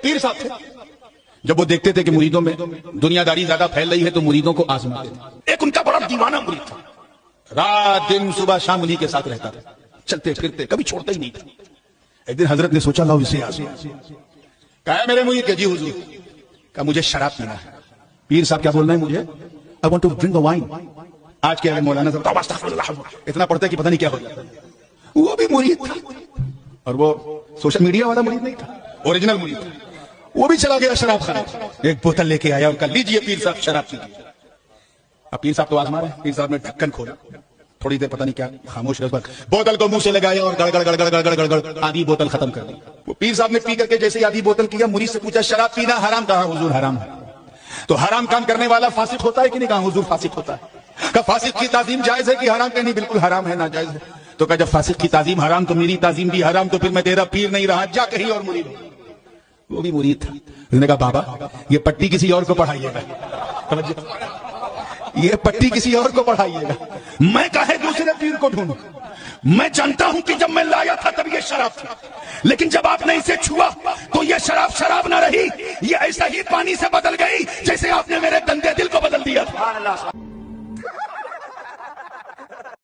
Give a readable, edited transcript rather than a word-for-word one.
پیر صاحب تھے، جب وہ دیکھتے تھے کہ مریدوں میں دنیا داری زیادہ پھیل رہی ہے تو مریدوں کو آزماتے تھے۔ ایک ان کا بڑا دیوانہ مرید تھا، رات دن صبح شام انہی کے ساتھ رہتا تھا، چلتے پھرتے کبھی چھوڑتا ہی نہیں تھا۔ ایک دن حضرت نے سوچا لاؤ اسے کہا ہے میرے مرید کہ جی حضور، کہا مجھے شراب پینا ہے۔ پیر صاحب کیا بول رہے ہیں مجھے I want to drink the wine۔ آج کیا ہے مولانا صاحب استغفر اللہ اتنا پڑھتے کہ پتہ نہیں کیا ہو جاتا۔ وہ بھی مرید تھا، اور وہ سوشل میڈیا والا مرید نہیں تھا، اوریجنل مرید تھا۔ وہ بھی چلا گیا شراب خانے، ایک بوتل لے کے آیا اور کہا لیجئے پیر صاحب شراب پیجیے۔ اب پیر صاحب تو آزما رہے ہیں، پیر صاحب نے ڈھکن کھولا، تھوڑی دیر پتہ نہیں کیا خاموش رہ، بوتل کو منہ سے لگایا اور گڑ گڑ گڑ گڑ گڑ گڑ گڑ آدھی بوتل ختم کر دی۔ وہ پیر صاحب نے پی کر کے جیسے ہی آدھی بوتل کیا، مرید سے پوچھا شراب پینا حرام؟ کہا حضور حرام ہے۔ تو حرام کام کرنے والا فاسق ہوتا ہے کہ نہیں؟ کہا حضور فاسق ہوتا ہے۔ کہا فاسق کی تعظیم جائز ہے کہ حرام؟ کہ نہیں بالکل حرام ہے، ناجائز ہے۔ تو کہا جب فاسق کی تعظیم حرام تو میری تعظیم بھی حرام، تو پھر میں تیرا پیر نہیں رہا، جا کہیں اور مرید ہو۔ وہ بھی مرید تھا۔ اس نے کہا بابا یہ پٹی کسی اور کو پڑھائیے گا، یہ پٹی کسی اور کو پڑھائیے گا، میں کہے دوسرے پیر کو ڈھونڈوں۔ میں جانتا ہوں کہ جب میں لایا تھا تب یہ شراب تھی، لیکن جب آپ نے اسے چھوا تو یہ شراب شراب نہ رہی، یہ ایسا ہی پانی سے بدل